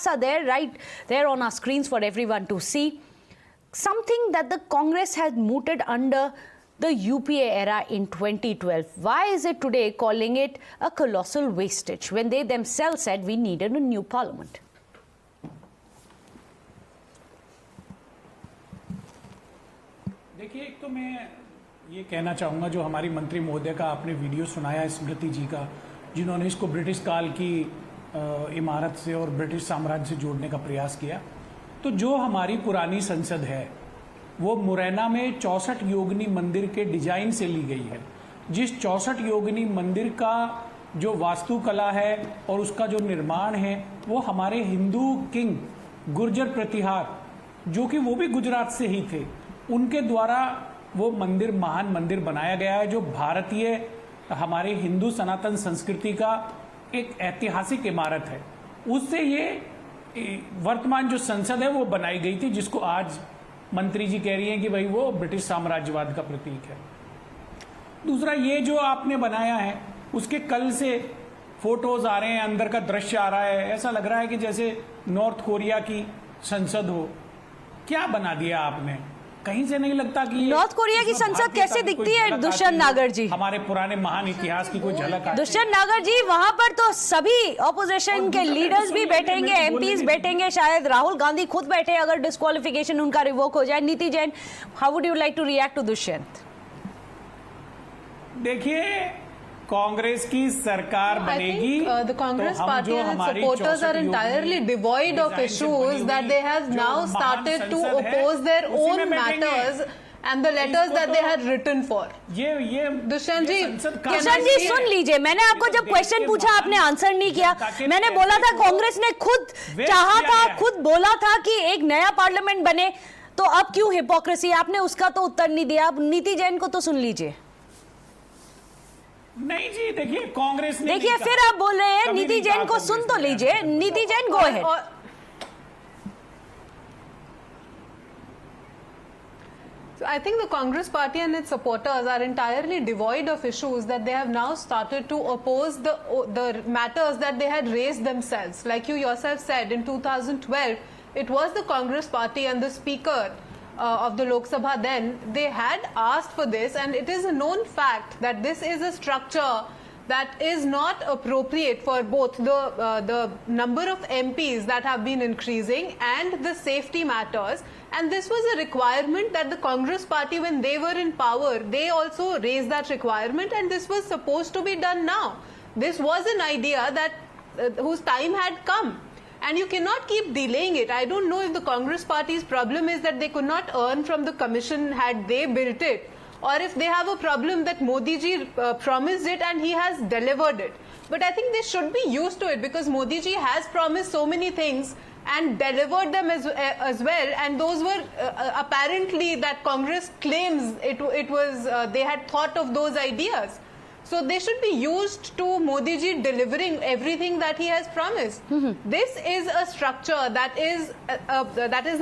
Are there right there on our screens for everyone to see. Something that the Congress had mooted under the UPA era in 2012. Why is it today calling it a colossal wastage when they themselves said we needed a new parliament? देखिए, एक तो मैं ये कहना चाहूँगा, जो हमारी मंत्री महोदय का आपने वीडियो सुनाया स्मृति जी का, जिन्होंने इसको ब्रिटिश काल की इमारत से और ब्रिटिश साम्राज्य से जोड़ने का प्रयास किया, तो जो हमारी पुरानी संसद है वो मुरैना में 64 योगिनी मंदिर के डिजाइन से ली गई है। जिस 64 योगिनी मंदिर का जो वास्तुकला है और उसका जो निर्माण है वो हमारे हिंदू किंग गुर्जर प्रतिहार, जो कि वो भी गुजरात से ही थे, उनके द्वारा वो मंदिर महान मंदिर बनाया गया है, जो भारतीय हमारे हिंदू सनातन संस्कृति का एक ऐतिहासिक इमारत है। उससे ये वर्तमान जो संसद है वो बनाई गई थी, जिसको आज मंत्री जी कह रही हैं कि भाई वो ब्रिटिश साम्राज्यवाद का प्रतीक है। दूसरा, ये जो आपने बनाया है उसके कल से फोटोज आ रहे हैं, अंदर का दृश्य आ रहा है, ऐसा लग रहा है कि जैसे नॉर्थ कोरिया की संसद हो। क्या बना दिया आपने? कहीं से नहीं लगता कि नॉर्थ कोरिया की संसद कैसे दिखती है दुष्यंत नागर जी? हमारे पुराने महान इतिहास की कोई झलक आती? दुष्यंत नागर जी, वहां पर तो सभी ऑपोजिशन के लीडर्स भी बैठेंगे, एमपीज बैठेंगे, शायद राहुल गांधी खुद बैठे अगर डिस्क्वालिफिकेशन उनका रिवोक हो जाए। Niti Jain, how would you like to react to Dushyant? देखिए, कांग्रेस की सरकार बनेगी, the Congress party and its supporters are entirely devoid of issues that they have now started to oppose their own matters and the letters that they had written for. ये दुष्यंत जी सुन लीजिए, मैंने आपको जब question पूछा आपने आंसर नहीं किया। मैंने बोला था कांग्रेस ने खुद चाहा था, खुद बोला था कि एक नया पार्लियामेंट बने, तो अब क्यों हिपोक्रेसी? आपने उसका तो उत्तर नहीं दिया। अब नीति जैन को तो सुन लीजिए। नहीं जी, देखिए कांग्रेस ने, देखिए फिर आप बोल रहे हैं। नीति जैन को सुन तो लीजिए। नीति Jain, go ahead. So I think the Congress party and its supporters are entirely devoid of issues that they have now started to oppose the matters that they had raised themselves. Like you yourself said, in 2012, it was the Congress party and the speaker of the Lok Sabha then, they had asked for this, and it is a known fact that this is a structure that is not appropriate for both the number of MPs that have been increasing and the safety matters. And this was a requirement that the Congress party, when they were in power, they also raised that requirement, and this was supposed to be done now. This was an idea that whose time had come. And you cannot keep delaying it. I don't know if the Congress party's problem is that they could not earn from the commission had they built it, or if they have a problem that Modi ji promised it and he has delivered it. But I think they should be used to it, because Modi ji has promised so many things and delivered them as well, and those were apparently that Congress claims it was they had thought of those ideas. So they should be used to Modi ji delivering everything that he has promised. This is a structure that is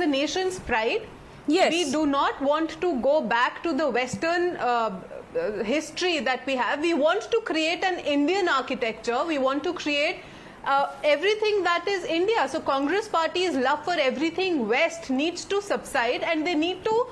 the nation's pride. Yes. We do not want to go back to the Western history that we have. We want to create an Indian architecture. We want to create everything that is India. So Congress party's love for everything West needs to subside, and they need to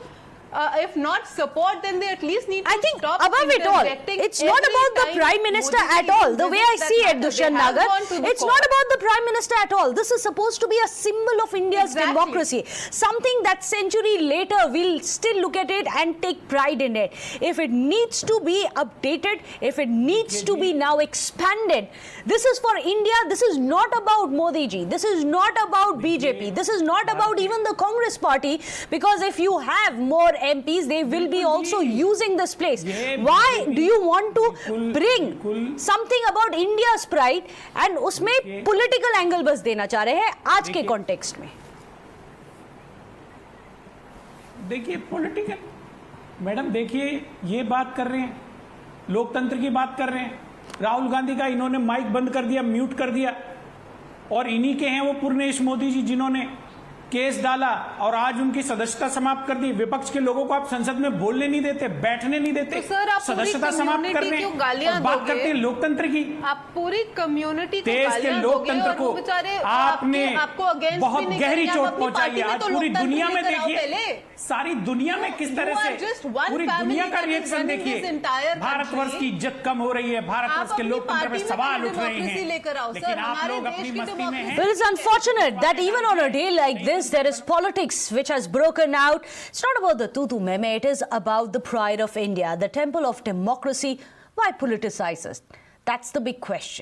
if not support, then they at least need to stop. Above it all, it's not about the Prime Minister at all. The way I see it, Dushyan Nagar, it's not about the Prime Minister at all. This is supposed to be a symbol of India's democracy. Something that century later we'll still look at it and take pride in it. If it needs to be updated, if it needs to be now expanded, this is for India. This is not about Modi ji. This is not about BJP. This is not about even the Congress party, because if you have more MPs, they will be also using this place. Why do you want to bring something about India's pride and उसमें political angle बस देना चाह रहे हैं आज के context में? देखिए पॉलिटिकल, मैडम देखिए ये बात कर रहे हैं, लोकतंत्र की बात कर रहे हैं। राहुल गांधी का इन्होंने माइक बंद कर दिया, म्यूट कर दिया, और इन्हीं के हैं वो पूर्णेश मोदी जी, जिन्होंने केस डाला और आज उनकी सदस्यता समाप्त कर दी। विपक्ष के लोगों को आप संसद में बोलने नहीं देते, बैठने नहीं देते, तो सर, आप पूरी सदस्यता समाप्त community करने क्यों गालियां और बात दोगे? करते हैं लोकतंत्र की। आप पूरी कम्युनिटी को देश के गालियां लोकतंत्र दोगे और को वो बेचारे आपने आपको अगेंस्ट बहुत गहरी चोट पहुंचाई है। आज पूरी दुनिया में देखिए, पहले सारी दुनिया में किस तरह You are just से one पूरी family दुनिया का that is reaction running this देखिए। entire Bharatvarsh country। की इज्जत कम हो रही है, भारतवर्ष आप के अपनी लोकतंत्र में पार्टी में सवाल उठ रहे democracy लेकर आओ, हैं, सर, लेकिन आप हमारे लोग देश अपनी की मस्ती में हैं। Well, it's unfortunate that even on a day like this, there is politics which has broken out. It's not about the tutu meme, it is about the pride of India, the temple of democracy. Why politicize it? That's the big question.